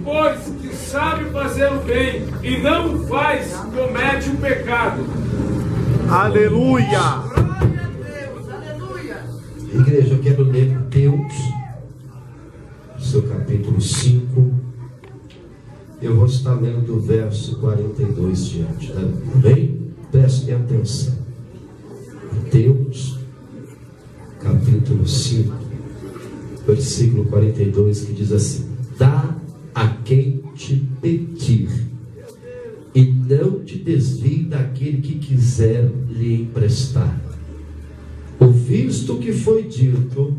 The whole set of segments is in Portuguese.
pois, que sabe fazer o bem e não o faz, comete o pecado. Aleluia! Glória a Deus, aleluia! Igreja, eu quero ler Mateus, seu capítulo 5. Eu vou estar lendo do verso 42 diante, tá bem? Prestem atenção. Mateus, capítulo 5, versículo 42, que diz assim: dá a quem te pedir, e não te desvie daquele que quiser lhe emprestar. Ouvisto o que foi dito: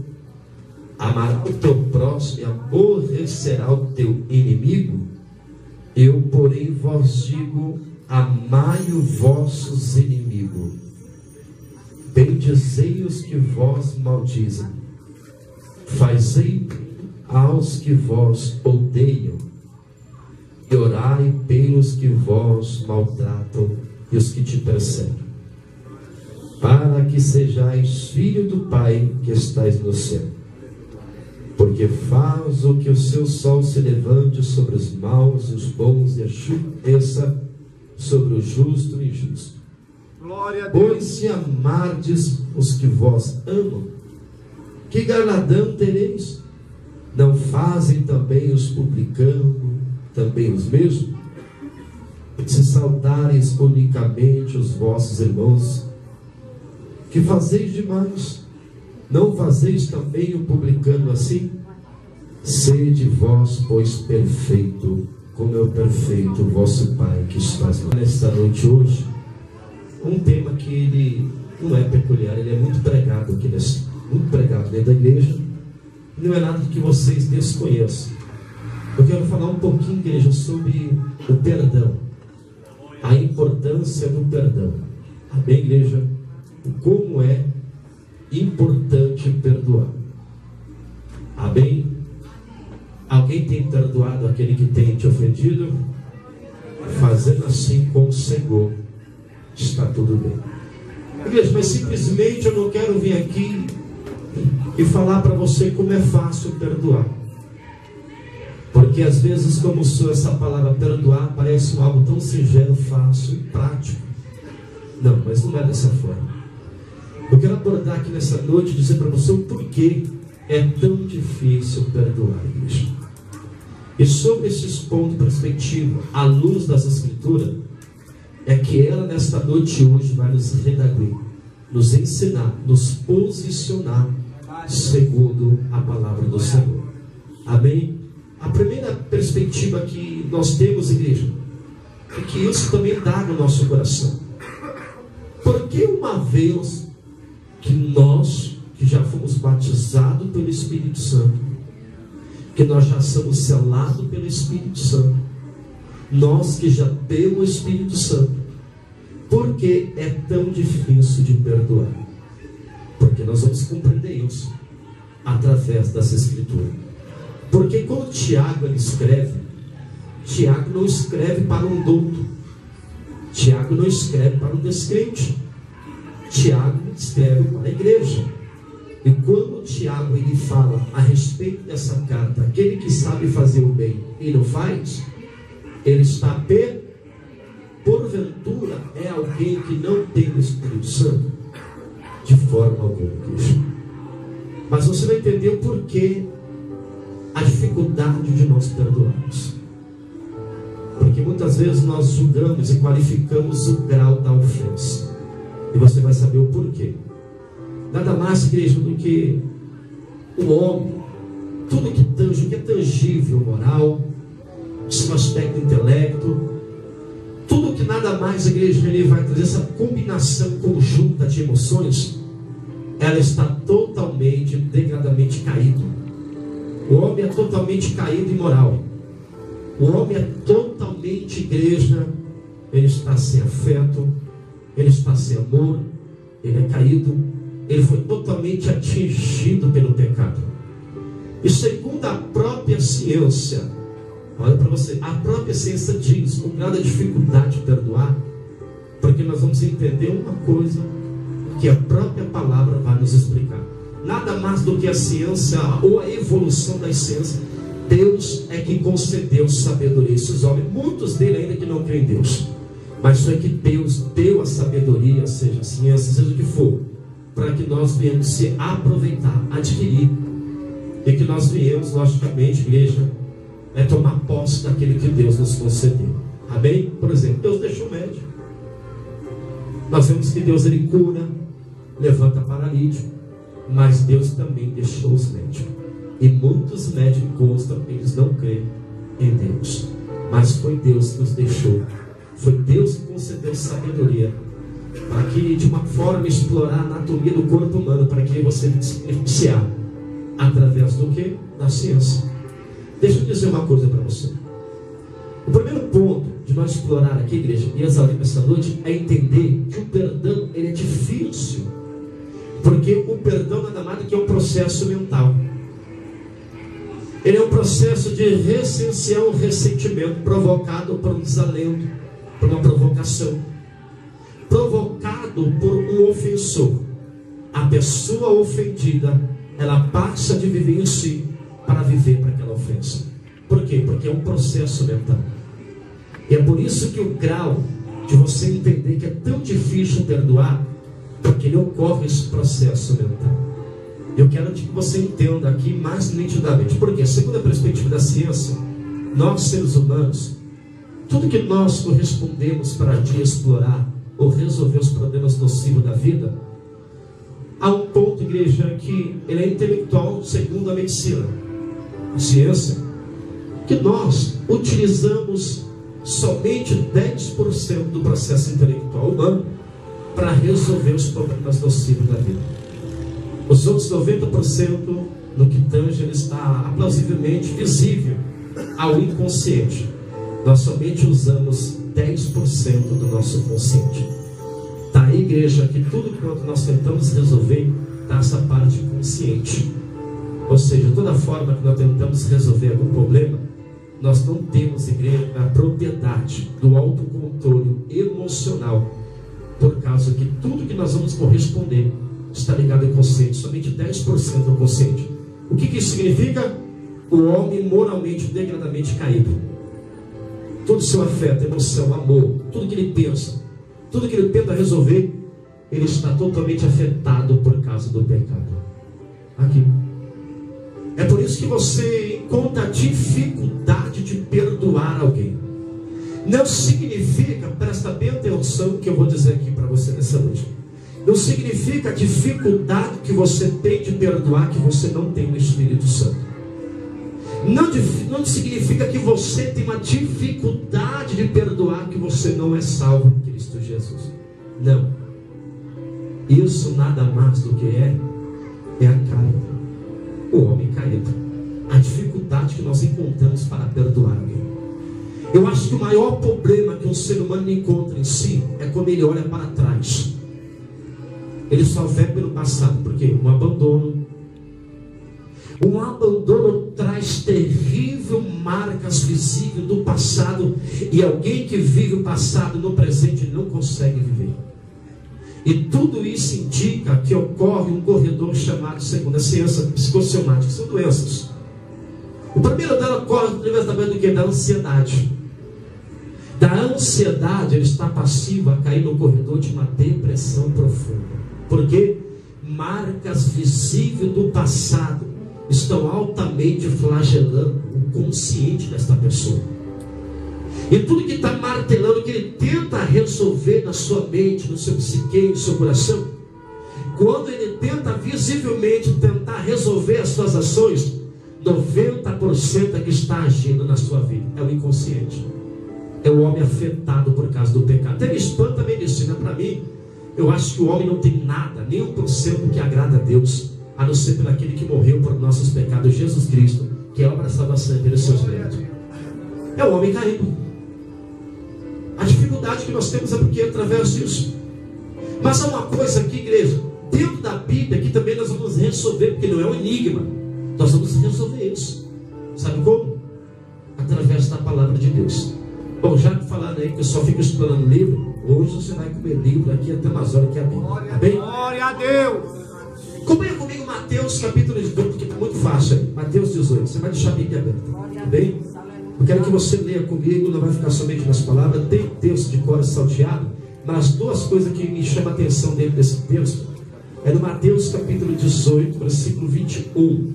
amará o teu próximo e aborrecerá o teu inimigo. Eu, porém, vos digo: amai os vossos inimigos, bendizei os que vos maldizem, fazei aos que vos odeiam, e orai pelos que vos maltratam e os que te perseguem, para que sejais filho do Pai que estais no céu. Porque faz o que o seu sol se levante sobre os maus e os bons, e a chuva desça sobre o justo e injusto. Glória a Deus. Pois se amardes os que vos amam, que galardão tereis? Não fazem também os publicanos, também os mesmos? Se saudareis unicamente os vossos irmãos, que fazeis demais? Não fazeis também o publicano assim? Sede vós, pois, perfeito, como é o perfeito vosso Pai que estás nesta noite hoje. Um tema que ele não é peculiar, ele é muito pregado aqui, muito pregado dentro da igreja. Não é nada que vocês desconheçam. Eu quero falar um pouquinho, igreja, sobre o perdão, a importância do perdão. Amém, igreja? Como é importante perdoar. Amém? Alguém tem perdoado aquele que tem te ofendido? Fazendo assim com o Senhor, está tudo bem. Igreja, mas simplesmente eu não quero vir aqui e falar para você como é fácil perdoar. Porque às vezes, como sou essa palavra perdoar, parece algo tão singelo, fácil e prático. Não, mas não é dessa forma. Eu quero abordar aqui nessa noite e dizer para você o porquê é tão difícil perdoar, igreja. E sobre esses pontos de perspectiva, à luz das Escrituras, é que ela nesta noite hoje vai nos redarguir, nos ensinar, nos posicionar segundo a palavra do Senhor. Amém? A primeira perspectiva que nós temos, igreja, é que isso também dá no nosso coração. Porque uma vez que nós, que já fomos batizados pelo Espírito Santo, que nós já somos selados pelo Espírito Santo, nós que já temos o Espírito Santo, por que é tão difícil de perdoar? Porque nós vamos compreender isso através dessa Escritura. Porque quando Tiago ele escreve, Tiago não escreve para um douto, Tiago não escreve para um descrente, Tiago escreve para a igreja. E quando Tiago ele fala a respeito dessa carta, aquele que sabe fazer o bem e não faz, ele está porventura é alguém que não tem o Espírito Santo? De forma alguma, igreja. Mas você vai entender o porquê a dificuldade de nós perdoarmos. Porque muitas vezes nós julgamos e qualificamos o grau da ofensa. E você vai saber o porquê. Nada mais, igreja, do que o homem, tudo que é tangível, moral, seu aspecto intelecto, tudo que nada mais, igreja, ele vai trazer essa combinação conjunta de emoções, ela está totalmente, degradamente caído. O homem é totalmente caído em moral. O homem é totalmente, igreja, ele está sem afeto, ele está sem amor, ele é caído, ele foi totalmente atingido pelo pecado. E segundo a própria ciência, olha para você, a própria ciência diz, com grande dificuldade de perdoar, porque nós vamos entender uma coisa que a própria palavra vai nos explicar. Nada mais do que a ciência ou a evolução da ciência Deus é que concedeu sabedoria a esses homens, muitos deles ainda que não creem em Deus, mas foi que Deus deu a sabedoria, seja a ciência, seja o que for, para que nós venhamos se aproveitar, adquirir, e que nós venhamos, logicamente, igreja, tomar posse daquele que Deus nos concedeu. Amém? Por exemplo, Deus deixou o médico. Nós vemos que Deus ele cura, levanta paralítico, mas Deus também deixou os médicos. E muitos médicos também eles não creem em Deus, mas foi Deus que os deixou. Foi Deus que concedeu sabedoria para que de uma forma explorar a anatomia do corpo humano, para que você se beneficiar através do que? Da ciência. Deixa eu dizer uma coisa para você. O primeiro ponto de nós explorar aqui, igreja, e exaurir essa noite, é entender que o perdão ele é difícil, porque o perdão nada mais do que é um processo mental. Ele é um processo de recensear um ressentimento provocado por um desalento, por uma provocação, provocado por um ofensor. A pessoa ofendida, ela passa de viver em si para viver para aquela ofensa. Por quê? Porque é um processo mental. E é por isso que o grau de você entender que é tão difícil perdoar, porque ele ocorre esse processo mental. Eu quero que você entenda aqui mais nitidamente. Porque, segundo a perspectiva da ciência, nós seres humanos, tudo que nós correspondemos para explorar ou resolver os problemas nocivos da vida, há um ponto, igreja, que ele é intelectual segundo a medicina, a ciência, que nós utilizamos somente 10% do processo intelectual humano para resolver os problemas nocivos da vida. Os outros 90%, no que tange, ele está plausivelmente visível ao inconsciente. Nós somente usamos 10% do nosso consciente. Está aí, igreja, que tudo quanto nós tentamos resolver está essa parte consciente. Ou seja, toda forma que nós tentamos resolver algum problema, nós não temos, igreja, a propriedade do autocontrole emocional, por causa que tudo que nós vamos corresponder está ligado ao consciente, somente 10% do consciente. O que isso significa? O homem moralmente, degradamente caído. Todo o seu afeto, emoção, amor, tudo que ele pensa, tudo que ele tenta resolver, ele está totalmente afetado por causa do pecado. Aqui. É por isso que você encontra dificuldade de perdoar alguém. Não significa, presta bem atenção no que eu vou dizer aqui para você nessa noite. Não significa a dificuldade que você tem de perdoar que você não tem no Espírito Santo. Não significa que você tem uma dificuldade de perdoar que você não é salvo em Cristo Jesus. Não. Isso nada mais do que é a carne. O homem caído. A dificuldade que nós encontramos para perdoar alguém. Eu acho que o maior problema que um ser humano encontra em si é quando ele olha para trás. Ele só vê pelo passado. Por quê? Um abandono. Um abandono traz terrível marcas visíveis do passado. E alguém que vive o passado no presente não consegue viver. E tudo isso indica que ocorre um corredor chamado, segundo a ciência, psicossomática. São doenças. O primeiro dela ocorre através do que? Da ansiedade. Da ansiedade, ele está passivo a cair no corredor de uma depressão profunda. Porque marcas visíveis do passado estão altamente flagelando o consciente desta pessoa. E tudo que está martelando, que ele tenta resolver na sua mente, no seu psique, no seu coração, quando ele tenta visivelmente tentar resolver as suas ações, 90% é que está agindo na sua vida é o inconsciente. É o homem afetado por causa do pecado. Até me espanta a medicina. Para mim, eu acho que o homem não tem nada, nem 1% que agrada a Deus, a não ser por aquele que morreu por nossos pecados, Jesus Cristo, que é obra da salvação pelos seus méritos. É o homem caído. A dificuldade que nós temos é porque é através disso. Mas há uma coisa aqui, igreja, dentro da Bíblia, que também nós vamos resolver, porque não é um enigma. Nós vamos resolver isso. Sabe como? Através da palavra de Deus. Bom, já que falaram aí que eu só fico explorando livro, hoje você vai comer livro aqui até umas horas que é bem. Amém? Glória a Deus! Acompanha comigo Mateus capítulo 18, porque está muito fácil aí. Mateus 18, você vai deixar a Bíblia aberta, tudo bem? Eu quero que você leia comigo, não vai ficar somente nas palavras, tem texto de cor salteado, mas duas coisas que me chamam a atenção dentro desse texto, é no Mateus capítulo 18, versículo 21.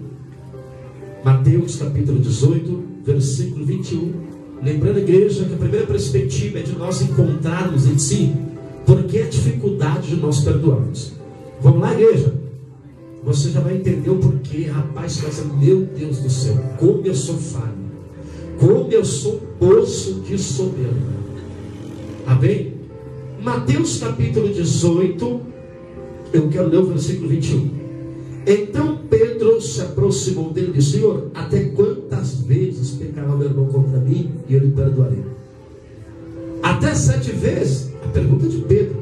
Mateus capítulo 18, versículo 21. Lembrando, igreja, que a primeira perspectiva é de nós encontrarmos em si por que a dificuldade de nós perdoarmos. Vamos lá, igreja? Você já vai entender o porquê. Rapaz, você vai dizer, meu Deus do céu, como eu sou falho, como eu sou poço de soberba. Amém? Mateus capítulo 18, eu quero ler o versículo 21. Então Pedro se aproximou dele e disse: Senhor, até quantas vezes pecará o meu irmão contra mim e eu lhe perdoarei? Até 7 vezes? A pergunta de Pedro.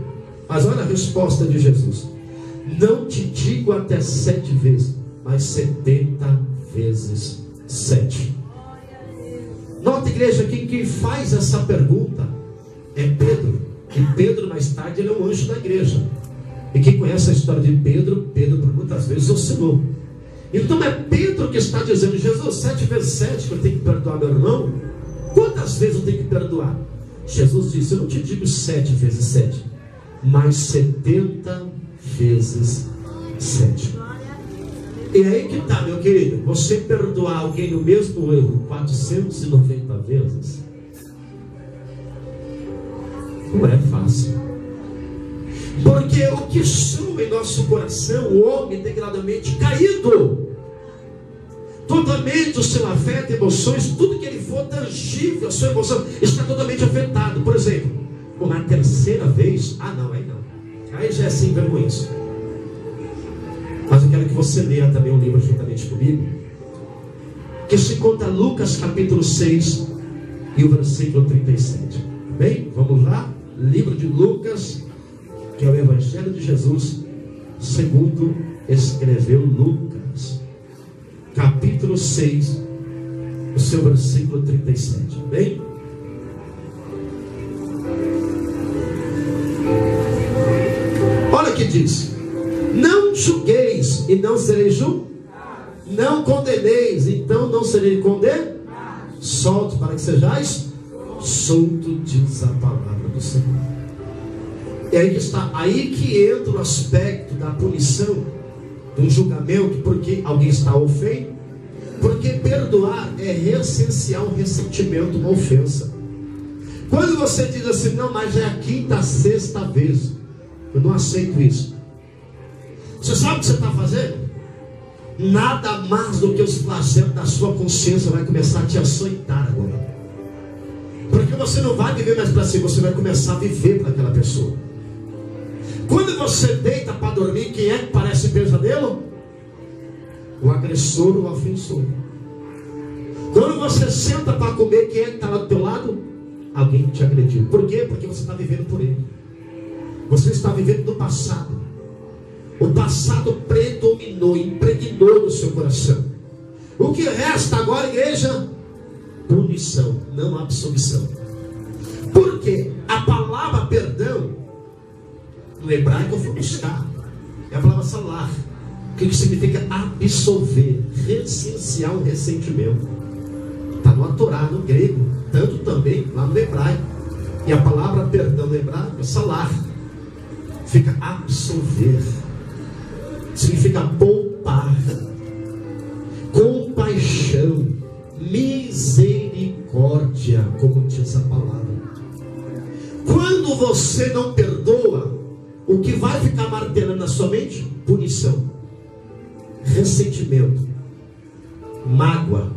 Mas olha a resposta de Jesus: não te digo até 7 vezes, mas 70 vezes 7. Nota, igreja, que quem faz essa pergunta é Pedro. E Pedro, mais tarde, ele é um anjo da igreja. E quem conhece a história de Pedro, Pedro por muitas vezes oscilou. Então é Pedro que está dizendo: Jesus, 7 vezes 7 que eu tenho que perdoar meu irmão? Quantas vezes eu tenho que perdoar? Jesus disse: eu não te digo 7 vezes 7, mas 70 vezes 7. E aí que está, meu querido, você perdoar alguém no mesmo erro 490 vezes não é fácil. Porque o que suma em nosso coração, o homem degradamente caído, totalmente o seu afeto, emoções, tudo que ele for tangível, a sua emoção está totalmente afetado. Por exemplo, uma terceira vez, aí já é sem vergonha. Mas eu quero que você leia também o livro juntamente comigo, que se conta Lucas capítulo 6 e o versículo 37. Bem, vamos lá, livro de Lucas, que é o Evangelho de Jesus segundo escreveu Lucas, capítulo 6, o seu versículo 37. Bem, olha o que diz: não julgueis e não sereis julgados, não condeneis, então não sereis condenados. Solte para que sejais solto, diz a palavra do Senhor. E aí que está, aí que entra o aspecto da punição, do julgamento, porque alguém está ofendido. Porque perdoar é reessenciar um ressentimento, uma ofensa. Quando você diz assim: não, mas é a 5ª, 6ª vez, eu não aceito isso. Você sabe o que você está fazendo? Nada mais do que os flagelos da sua consciência vai começar a te açoitar agora. Porque você não vai viver mais para si, você vai começar a viver para aquela pessoa. Quando você deita para dormir, quem é que parece pesadelo? O agressor ou o ofensor. Quando você senta para comer, quem é que está lá do teu lado? Alguém que te agrediu. Por quê? Porque você está vivendo por ele. Você está vivendo do passado. O passado predominou, impregnou no seu coração. O que resta agora, igreja? Punição, não absolvição. Por quê? A palavra perdão, no hebraico eu vou buscar, é a palavra salar, que significa absolver, reessenciar um ressentimento. Está no Torá, no grego, tanto também lá no hebraico. E a palavra perdão no hebraico é salar, fica absolver, significa poupar, compaixão, misericórdia, como diz a palavra. Quando você não perdoa, o que vai ficar martelando na sua mente? Punição, ressentimento, mágoa.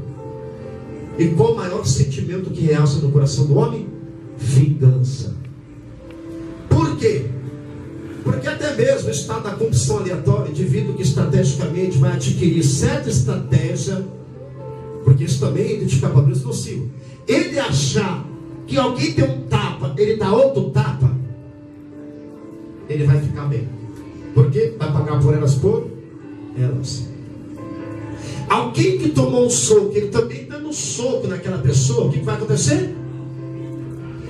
E qual o maior sentimento que realça no coração do homem? Vingança. Por quê? Porque até mesmo o estado da compulsão aleatória, o indivíduo que estrategicamente vai adquirir certa estratégia, porque isso também é identificar padrões nocivos. Ele achar que alguém tem um tapa, ele dá outro tapa, ele vai ficar bem. Por quê? Vai pagar por elas por elas. Alguém que tomou um soco, ele também dando um soco naquela pessoa, o que vai acontecer?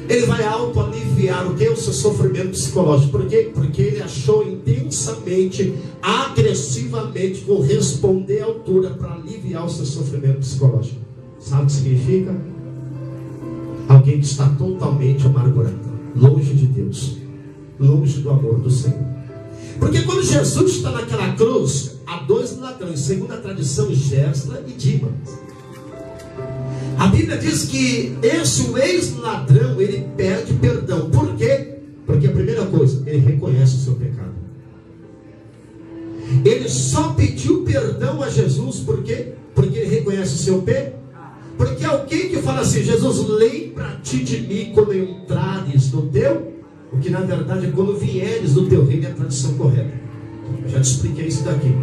Ele vai auto-aliviar o que? O seu sofrimento psicológico. Por quê? Porque ele achou intensamente, agressivamente, corresponder à altura para aliviar o seu sofrimento psicológico. Sabe o que significa? Alguém que está totalmente amargurado, longe de Deus, longe do amor do Senhor. Porque quando Jesus está naquela cruz, há dois ladrões, segundo a tradição, Gersla e Dimas. A Bíblia diz que o ex-ladrão, ele pede perdão. Por quê? Porque a primeira coisa, ele reconhece o seu pecado. Ele só pediu perdão a Jesus, por quê? Porque ele reconhece o seu pecado. Porque alguém que fala assim: Jesus, lembra-te de mim quando entrares no teu, o que na verdade é quando vieres no teu reino, é a tradição correta. Eu já te expliquei isso daqui.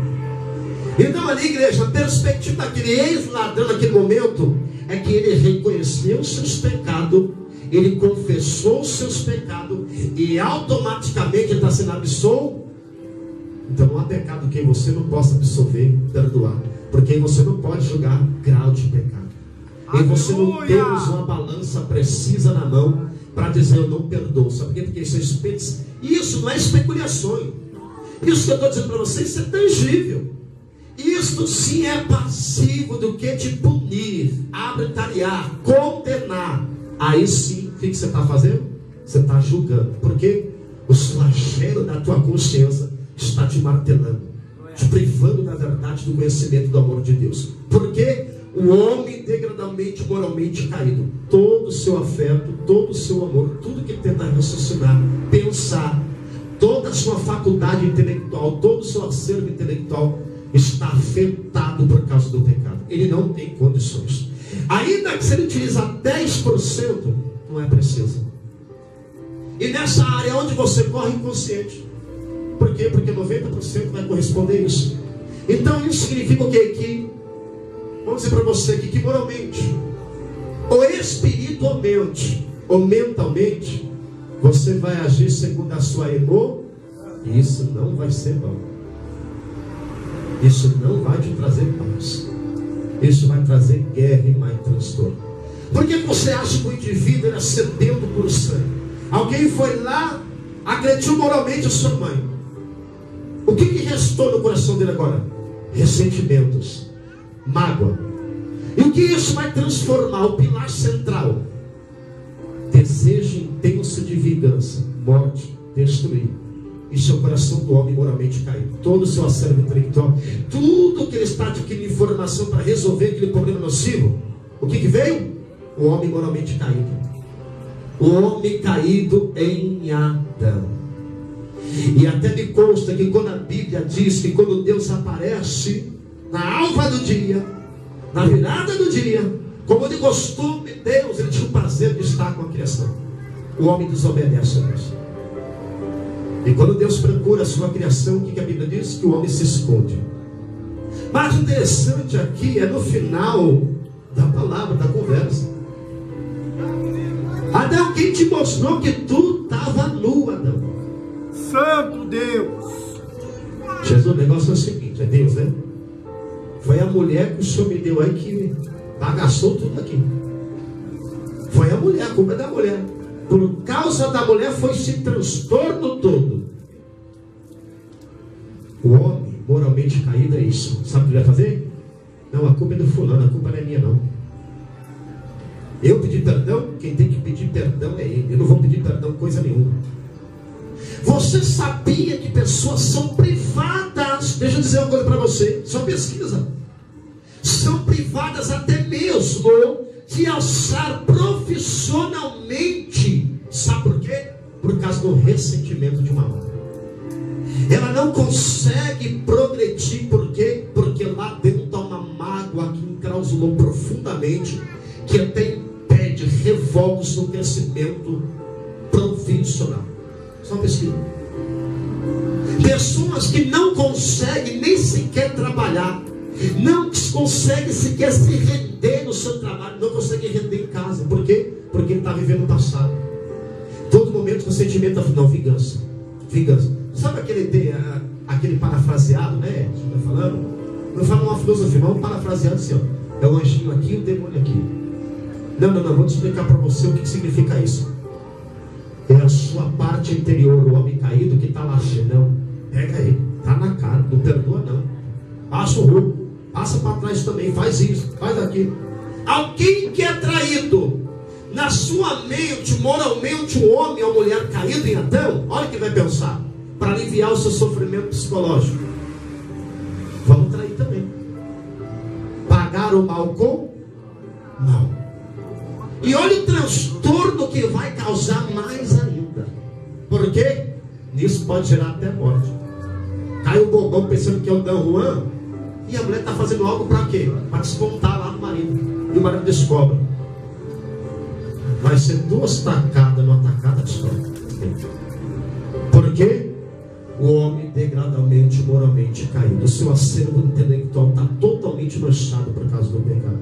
Então ali, igreja, a perspectiva daquele ex-ladrão naquele momento é que ele reconheceu os seus pecados, ele confessou os seus pecados, e automaticamente ele está sendo absolvido. Então não há pecado que você não possa absolver, perdoar, porque você não pode julgar grau de pecado. E você não temos uma balança precisa na mão para dizer eu não perdoo. Sabe por quê? Porque isso não é especulação. Isso que eu estou dizendo para vocês, isso é tangível. Isto sim é passivo do que te punir, arbitrariar, condenar. Aí sim, o que você está fazendo? Você está julgando. Por quê? O flagelo da tua consciência está te martelando, te privando da verdade, do conhecimento do amor de Deus. Por quê? O homem degradamente, moralmente caído, todo o seu afeto, todo o seu amor, tudo que ele tenta raciocinar, pensar, toda a sua faculdade intelectual, todo o seu acervo intelectual está afetado por causa do pecado. Ele não tem condições. Ainda que se ele utiliza 10%, não é preciso. E nessa área onde você corre inconsciente. Por quê? Porque 90% vai corresponder a isso. Então isso significa o quê? Que, vamos dizer para você aqui, que moralmente, ou espiritualmente, ou mentalmente, você vai agir segundo a sua emoção, e isso não vai ser bom. Isso não vai te trazer paz. Isso vai trazer guerra e mais transtorno. Por que você acha que o indivíduo era sedento por sangue? Alguém foi lá, agrediu moralmente a sua mãe. O que restou no coração dele agora? Ressentimentos, mágoa. E o que isso vai transformar? O pilar central: desejo intenso de vingança, morte, destruir. Isso é o coração do homem moralmente caído. Todo o seu acervo intelectual, tudo que ele está adquirindo informação para resolver aquele problema nocivo. O que veio? O homem moralmente caído. O homem caído em Adão. E até me consta que quando a Bíblia diz que quando Deus aparece na alva do dia, na virada do dia, como de costume, Deus, ele tinha o prazer de estar com a criação. O homem desobedece a Deus. E quando Deus procura a sua criação, o que a Bíblia diz? Que o homem se esconde. Mas o interessante aqui é no final da palavra, da conversa. Adão, quem te mostrou que tu estava nu, Adão? Santo Deus. Jesus, o negócio é o seguinte, é Deus, né? Foi a mulher que o Senhor me deu aí que bagaçou tudo aqui. Foi a mulher, a culpa é da mulher. Por causa da mulher foi esse transtorno todo. O homem moralmente caído é isso. Sabe o que ele vai fazer? Não, a culpa é do fulano, a culpa não é minha não. Eu pedi perdão, quem tem que pedir perdão é ele. Eu não vou pedir perdão coisa nenhuma. Você sabia que pessoas são privadas? Deixa eu dizer uma coisa para você, só pesquisa. São privadas até mesmo de alçar profissionalmente. Sabe por quê? Por causa do ressentimento de uma alma. Ela não consegue progredir. Por quê? Porque lá dentro está uma mágoa que enclausurou profundamente, que até impede, revoga o seu crescimento profissional. Só pesquisa. Pessoas que não conseguem nem sequer trabalhar, não conseguem sequer se render no seu trabalho, não conseguem render em casa. Por quê? Porque ele está vivendo o passado. Todo momento o sentimento da não, vingança. Vingança. Sabe aquele parafraseado, né? Que está falando? Não fala uma filosofia, mas um parafraseado assim, ó. É o anjinho aqui e o demônio aqui. Não, vou te explicar para você o que significa isso. É a sua parte interior, o homem caído que está lá assim, não. Pega ele, está na cara, não perdoa não. Passa o rumo, passa para trás também, faz isso, faz aquilo. Alguém que é traído, na sua mente, moralmente, um homem ou mulher caído em Adão, olha o que vai pensar, para aliviar o seu sofrimento psicológico. Vamos trair também. Pagar o mal com mal. E olha o transtorno que vai causar mais ainda. Por quê? Nisso pode gerar até morte. Cai o bobão pensando que é o Dan Juan, e a mulher está fazendo algo para quê? Para descontar lá no marido. E o marido descobre. Vai ser 2 tacadas, numa tacada descobre. Por quê? O homem degradamente, moralmente caído. O seu acervo intelectual está totalmente manchado por causa do pecado.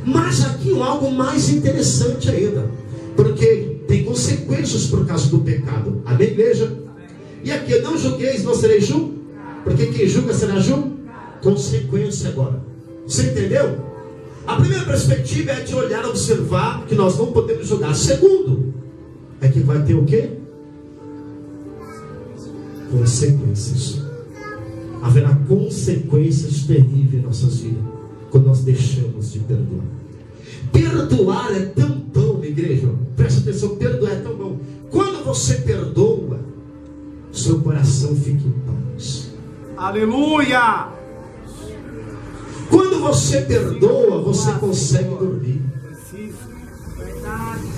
Mas aqui algo mais interessante ainda, porque tem consequências por causa do pecado. Amém, igreja? E aqui, não julgueis, não sereis julgados, porque quem julga será julgado. Consequência agora. Você entendeu? A primeira perspectiva é de olhar, observar que nós não podemos julgar. Segundo, é que vai ter o quê? Consequências. Haverá consequências terríveis em nossas vidas quando nós deixamos de perdoar. Perdoar é tão bom, igreja. Presta atenção, perdoar é tão bom. Quando você perdoa, seu coração fica em paz. Aleluia! Quando você perdoa, você consegue dormir.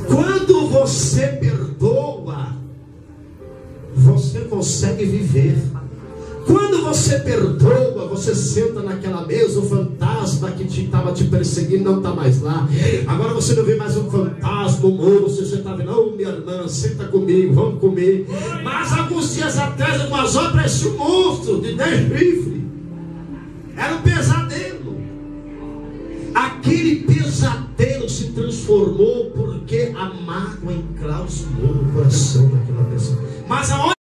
Quando você perdoa, você consegue viver. Quando você perdoa, você senta naquela mesa, o fantasma que estava te perseguindo não está mais lá. Agora você não vê mais um fantasma, um muro. Você está vendo, oh, minha irmã, senta comigo, vamos comer. Mas alguns dias atrás, algumas horas, parecia um monstro de 10 rifles. Era um pesadelo. Aquele pesadelo se transformou porque a mágoa enclausou no coração daquela pessoa. Mas aonde